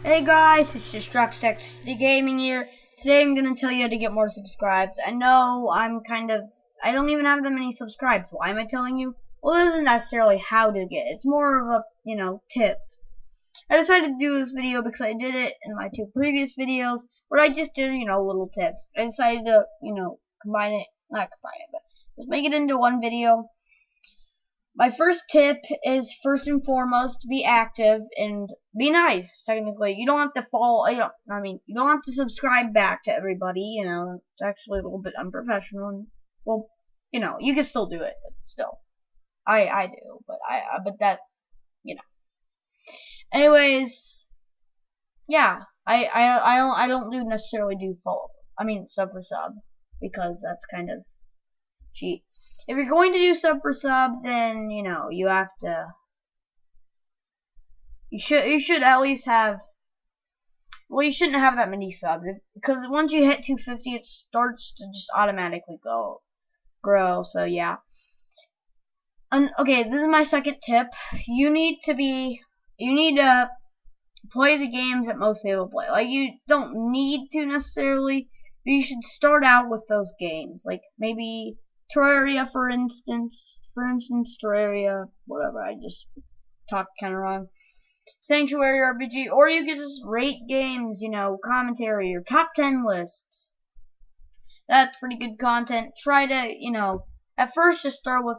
Hey guys, it's DestructXGaming here. Today I'm gonna tell you how to get more subscribes. I know I don't even have that many subscribes. Why am I telling you? Well, this isn't necessarily how to get it. It's more of a, tips. I decided to do this video because I did it in my two previous videos where I just did, little tips. I decided to, not combine it, but just make it into one video. My first tip is, first and foremost, to be active and be nice. Technically, you don't have to follow. You don't have to subscribe back to everybody. It's actually a little bit unprofessional. And, well, you can still do it, but still, I do. But that. Anyways, yeah, I don't necessarily do sub for sub, because that's kind of cheap. If you're going to do sub for sub, then you have to. You should at least have. Well, you shouldn't have that many subs, because once you hit 250, it starts to just automatically grow. So yeah. And okay, this is my second tip. You need to play the games that most people play. Like, you don't need to necessarily, but you should start out with those games. Like maybe Terraria, for instance, Terraria, whatever, I just talked kind of wrong. Sanctuary RPG, or you could just rate games, commentary, or top 10 lists. That's pretty good content. Try to, at first just start with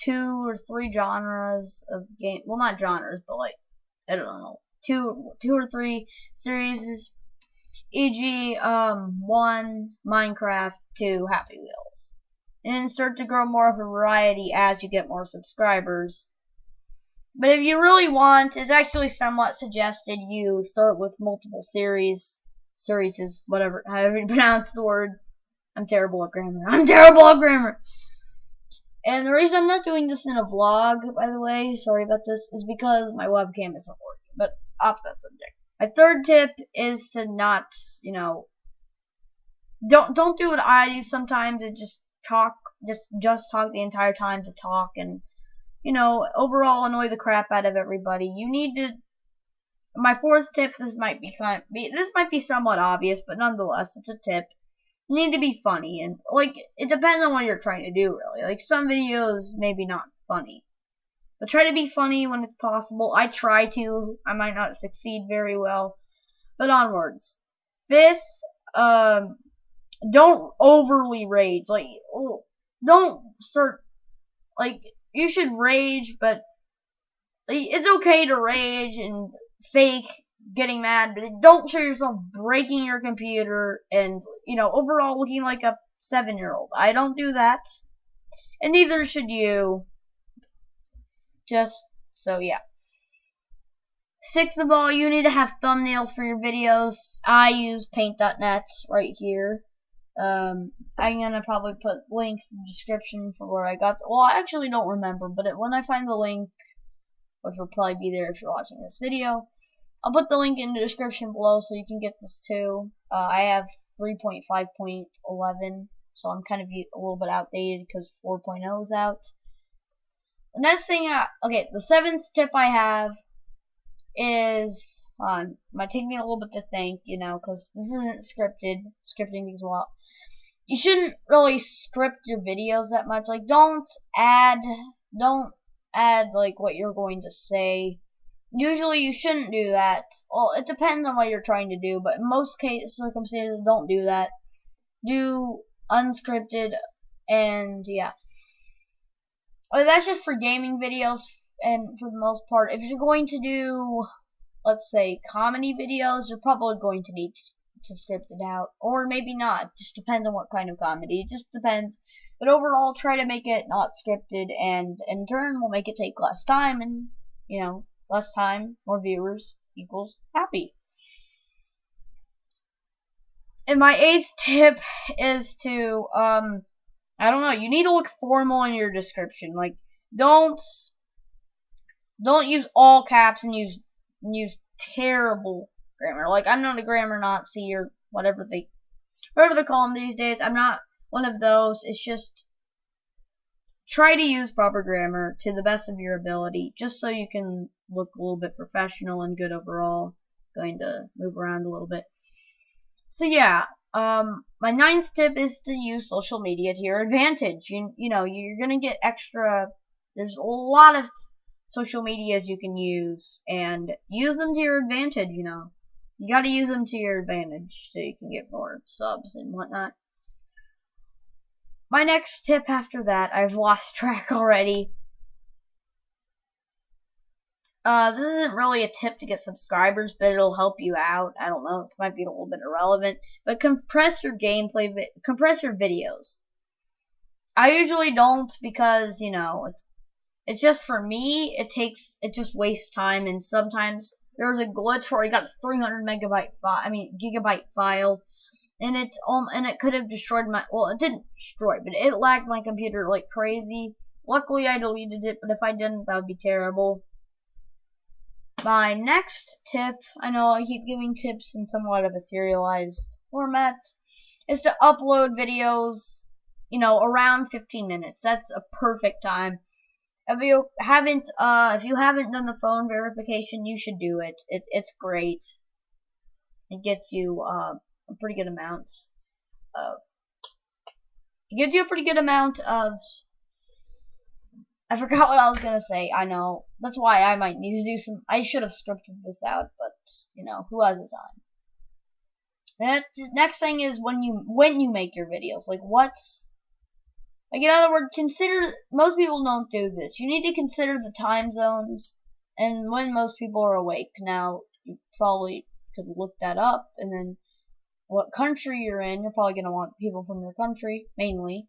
2 or 3 genres of game. Well, not genres, but like, I don't know, 2 or 3 series, e.g., 1 Minecraft, 2 Happy Wheels. And then start to grow more of a variety as you get more subscribers. But if you really want, it's actually somewhat suggested you start with multiple series, whatever, however you pronounce the word. I'm terrible at grammar. And the reason I'm not doing this in a vlog, by the way, sorry about this, is because my webcam isn't working. But off that subject. My third tip is to not, don't do what I do sometimes and just talk the entire time to talk, and overall annoy the crap out of everybody. You need to. My fourth tip, this might be somewhat obvious, but nonetheless, it's a tip. You need to be funny, and it depends on what you're trying to do, really. Like, some videos maybe not funny, but try to be funny when it's possible. I try to. I might not succeed very well, but onwards. Fifth, don't overly rage. Don't start, you should rage, but it's okay to rage and fake getting mad, but don't show yourself breaking your computer and, overall looking like a 7-year-old. I don't do that, and neither should you. Just, so yeah. Sixth of all, you need to have thumbnails for your videos. I use paint.net right here. I'm gonna probably put links in the description for where I got. Well, I actually don't remember, but when I find the link, which will probably be there if you're watching this video, I'll put the link in the description below so you can get this too. I have 3.5.11, so I'm kind of a little bit outdated because 4.0 is out. The next thing, the seventh tip I have is, might take me a little bit to think, because this isn't scripted. Scripting takes a while. You shouldn't really script your videos that much. Like, don't add what you're going to say. Usually you shouldn't do that. Well, it depends on what you're trying to do, but in most circumstances, don't do that. Do unscripted, and yeah. That's just for gaming videos, and for the most part, if you're going to do, let's say, comedy videos, you're probably going to need to script it out, or maybe not. It just depends on what kind of comedy. It just depends. But overall, try to make it not scripted, and in turn will make it take less time, and less time, more viewers equals happy. And my eighth tip is to I don't know, you need to look formal in your description. Like, don't use all caps and use terrible grammar. Like, I'm not a grammar Nazi or whatever they call them these days. I'm not one of those. It's just try to use proper grammar to the best of your ability, just so you can look a little bit professional and good overall. going to move around a little bit. So yeah, my 9th tip is to use social media to your advantage. You know, you're gonna get extra. There's a lot of social medias you can use, and use them to your advantage. You know, you got to use them to your advantage so you can get more subs and whatnot. My next tip after that, I've lost track already. This isn't really a tip to get subscribers, but it'll help you out. I don't know, this might be a little bit irrelevant, but compress your gameplay, compress your videos. I usually don't because, you know, it's just for me, it just wastes time, and sometimes there was a glitch where I got a 300 gigabyte file, and it could have destroyed my, well, it didn't destroy, but it lagged my computer like crazy. Luckily I deleted it, but if I didn't, that would be terrible. My next tip, I know I keep giving tips in somewhat of a serialized format, is to upload videos, you know, around 15 minutes. That's a perfect time. If you haven't done the phone verification, you should do it. It's great. It gets you a pretty good amount of. It gives you a pretty good amount of. I forgot what I was gonna say. I know. That's why I might need to do some. I should have scripted this out, but you know, who has the time? The next thing is when you make your videos. Like what's, like, in other words, consider. Most people don't do this. You need to consider the time zones and when most people are awake. Now you probably could look that up, and then what country you're in. You're probably gonna want people from your country mainly.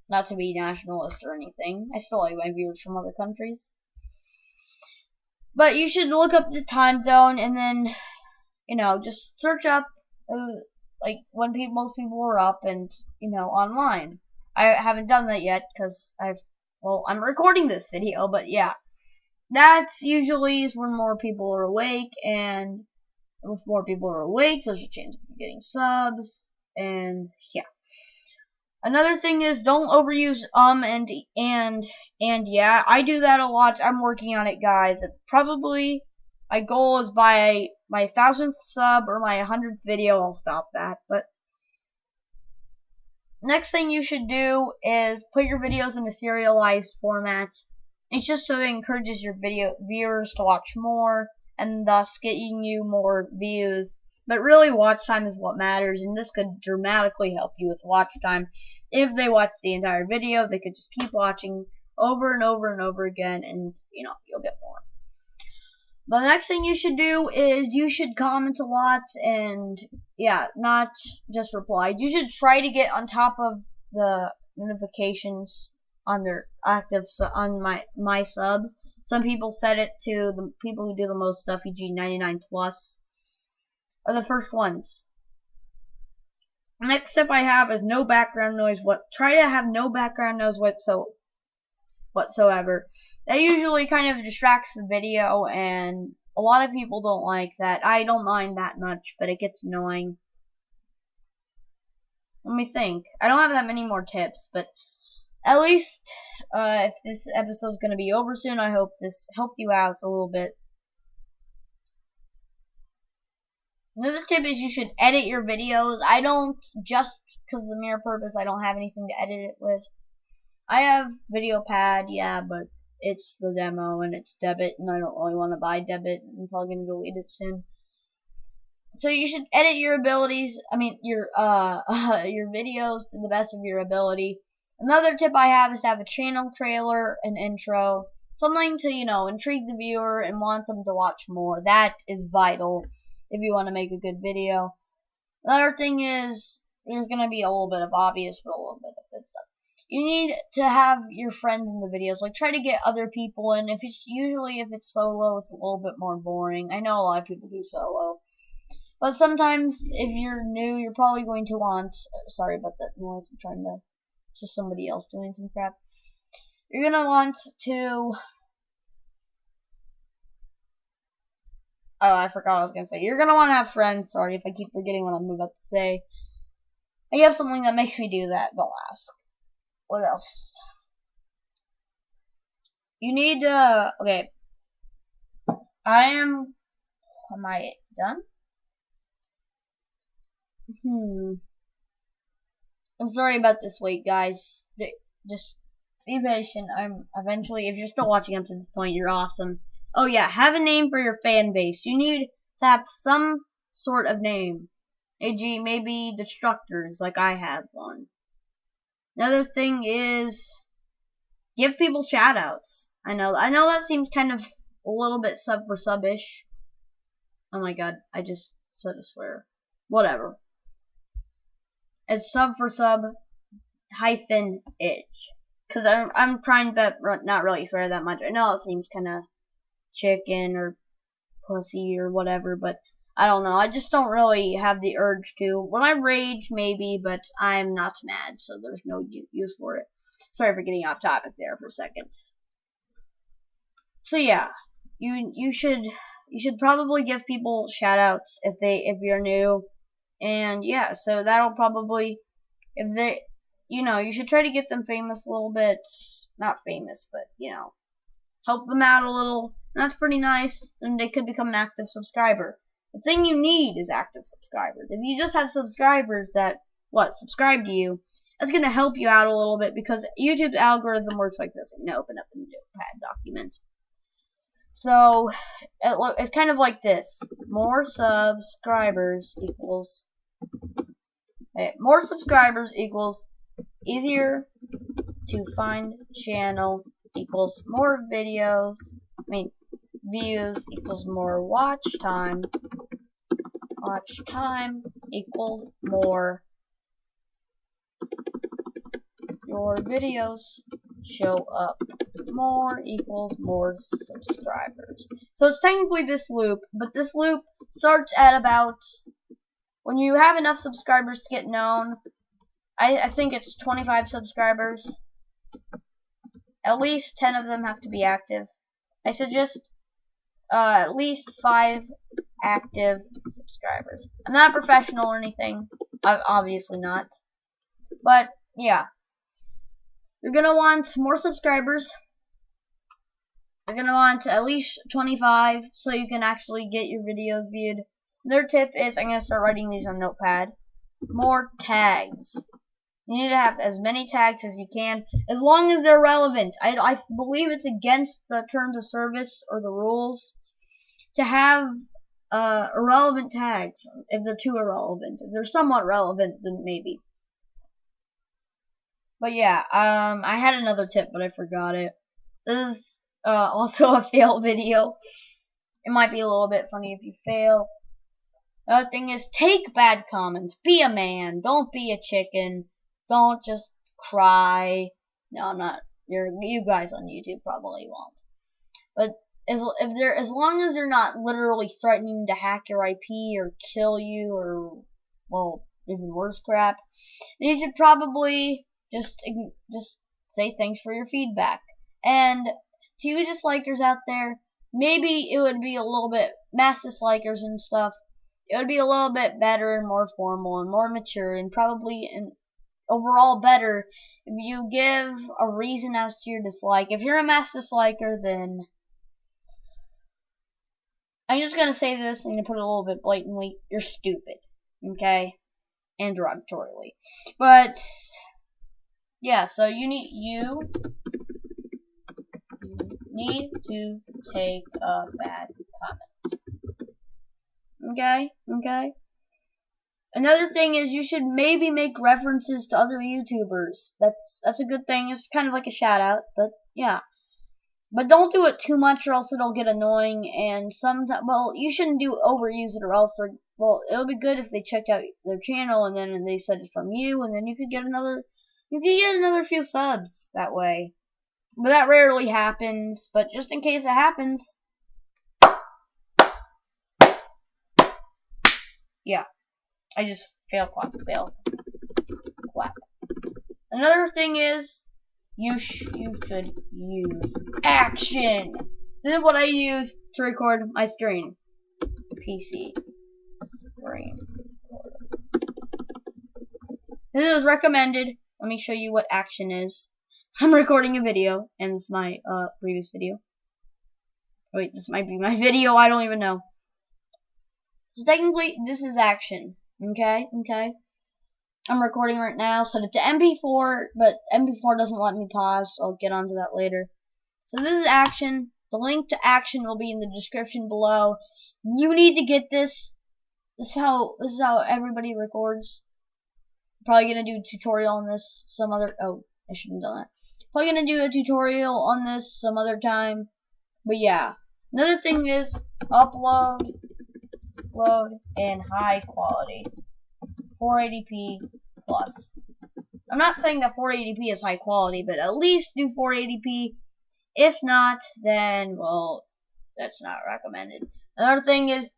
Not to be nationalist or anything. I still like my viewers from other countries. But you should look up the time zone and then, you know, just search up, like, when most people are up and, you know, online. I haven't done that yet because I'm recording this video, but yeah. That's usually is when more people are awake, and if more people are awake, there's a chance of you getting subs, and yeah. Another thing is don't overuse and yeah. I do that a lot. I'm working on it, guys. Probably my goal is by my 1000th sub or my 100th video, I'll stop that. But next thing you should do is put your videos in a serialized format. It's just so it encourages your viewers to watch more, and thus getting you more views. But really, watch time is what matters, and this could dramatically help you with watch time. If they watch the entire video, they could just keep watching over and over and over again, and, you know, you'll get more. The next thing you should do is you should comment a lot, and, yeah, not just reply. You should try to get on top of the notifications on their on my subs. Some people set it to the people who do the most stuff, e.g. 99 plus. Are the first ones. Next step I have is no background noise. Try to have no background noise whatsoever. That usually kind of distracts the video, and a lot of people don't like that. I don't mind that much, but it gets annoying. Let me think. I don't have that many more tips, but at least if this episode's gonna be over soon, I hope this helped you out a little bit. Another tip is you should edit your videos. I don't, just because of the mere purpose, I don't have anything to edit it with. I have VideoPad, yeah, but it's the demo and it's debit, and I don't really want to buy debit. I'm probably going to delete it soon. So you should edit your abilities, your videos to the best of your ability. Another tip I have is to have a channel trailer, an intro, something to, you know, intrigue the viewer and want them to watch more. That is vital if you want to make a good video. Another thing is, there's going to be a little bit of obvious, but a little bit of good stuff. You need to have your friends in the videos. Like, try to get other people in. If it's solo, it's a little bit more boring. I know a lot of people do solo. But sometimes, if you're new, you're probably going to want, sorry about that noise, I'm trying to, just somebody else doing some crap. You're going to want to, oh, I forgot what I was going to say. You're going to want to have friends. Sorry if I keep forgetting what I'm about to say. I have something that makes me do that. Don't ask. What else? You need to, okay. I'm Am I done? I'm sorry about this wait, guys. Just be patient. I'm eventually, if you're still watching up to this point, you're awesome. Oh yeah, have a name for your fan base. You need to have some sort of name. A.g. maybe Destructors, like I have one. Another thing is give people shoutouts. I know that seems kind of a little bit sub for sub-ish. Oh my god, I just said a swear. Whatever. It's sub for sub hyphen itch. Cause I'm trying to not really swear that much. I know it seems kinda chicken or pussy or whatever, but I don't know. I just don't really have the urge to. When I rage, maybe, but I'm not mad, so there's no use for it. Sorry for getting off topic there for a second. So yeah, you should probably give people shoutouts if you're new, and yeah, so that'll probably you should try to get them famous a little bit. Not famous, but help them out a little. That's pretty nice, and they could become an active subscriber. The thing you need is active subscribers. If you just have subscribers that subscribe to you, that's gonna help you out a little bit because YouTube's algorithm works like this. You can open up a notepad document. So it's kind of like this: more subscribers equals easier to find channel equals more videos. Views equals more watch time. Watch time equals more. Your videos show up. More equals more subscribers. So it's technically this loop, but this loop starts at about when you have enough subscribers to get known. I think it's 25 subscribers. At least 10 of them have to be active. I suggest at least 5 active subscribers. I'm not a professional or anything. Obviously not. But yeah. You're gonna want more subscribers. You're gonna want at least 25 so you can actually get your videos viewed. Another tip is I'm gonna start writing these on Notepad. More tags. You need to have as many tags as you can, as long as they're relevant. I believe it's against the terms of service or the rules to have irrelevant tags if they're too irrelevant. If they're somewhat relevant, then maybe. But yeah, I had another tip, but I forgot it. This is also a fail video. It might be a little bit funny if you fail. The other thing is, take bad comments. Be a man. Don't be a chicken. Don't just cry. No, I'm not. You guys on YouTube probably won't. But as long as they're not literally threatening to hack your IP or kill you or, well, even worse crap, you should probably just say thanks for your feedback. And to you dislikers out there, maybe it would be a little bit, mass dislikers and stuff, it would be a little bit better and more formal and more mature and probably overall better if you give a reason as to your dislike. If you're a mass disliker, then I'm just gonna say this and to put it a little bit blatantly, you're stupid, okay, and derogatorily. But yeah, so you need to take a bad comment. Okay. Another thing is you should maybe make references to other YouTubers. That's a good thing. It's kind of like a shout out, but yeah. But don't do it too much or else it'll get annoying, and sometimes, well, you shouldn't overuse it or else it'll be good if they checked out their channel and then they said it's from you, and then you could get another few subs that way. But that rarely happens, but just in case it happens, yeah. I just fail. Clap. Another thing is, you should use action. This is what I use to record my screen. PC screen recorder. This is recommended. Let me show you what action is. I'm recording a video, and this is my previous video. Wait, this might be my video. I don't even know. So technically, this is action. Okay. I'm recording right now, set it to MP4, but MP4 doesn't let me pause, so I'll get onto that later. So this is action. The link to action will be in the description below. You need to get this. This is how everybody records. Probably gonna do a tutorial on this some other. Oh, I shouldn't have done that. Probably gonna do a tutorial on this some other time. But yeah, another thing is upload in high quality, 480p plus. I'm not saying that 480p is high quality, but at least do 480p. If not, then well, that's not recommended. Another thing is,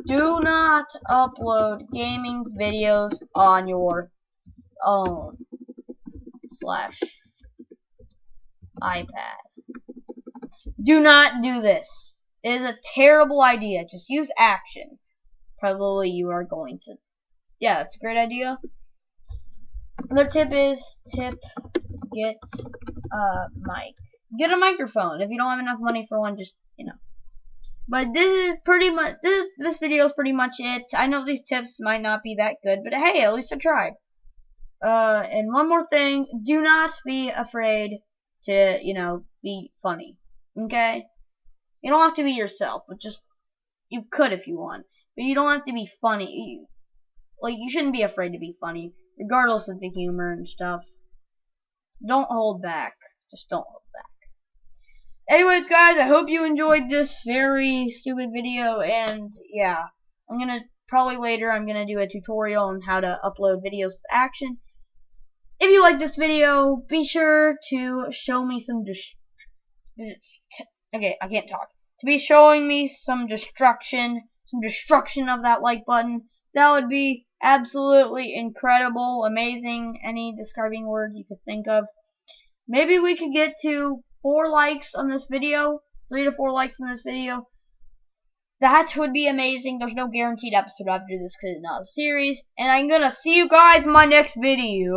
do not upload gaming videos on your own /iPad. Do not do this. It is a terrible idea. Just use action. Probably you are going to. Yeah, that's a great idea. Another tip is get a mic. Get a microphone. If you don't have enough money for one, just But this is pretty much this video is pretty much it. I know these tips might not be that good, but hey, at least I tried. And one more thing, do not be afraid to, be funny. Okay? You don't have to be yourself, but you could if you want. But you don't have to be funny. You shouldn't be afraid to be funny, regardless of the humor and stuff. Don't hold back. Just don't hold back. Anyways, guys, I hope you enjoyed this very stupid video, and yeah, probably later I'm gonna do a tutorial on how to upload videos with action. If you like this video, be sure to show me some okay, I can't talk. To be showing me some destruction of that like button. That would be absolutely incredible, amazing, any describing word you could think of. Maybe we could get to 4 likes on this video, 3 to 4 likes on this video. That would be amazing. There's no guaranteed episode after this because it's not a series. And I'm gonna see you guys in my next video.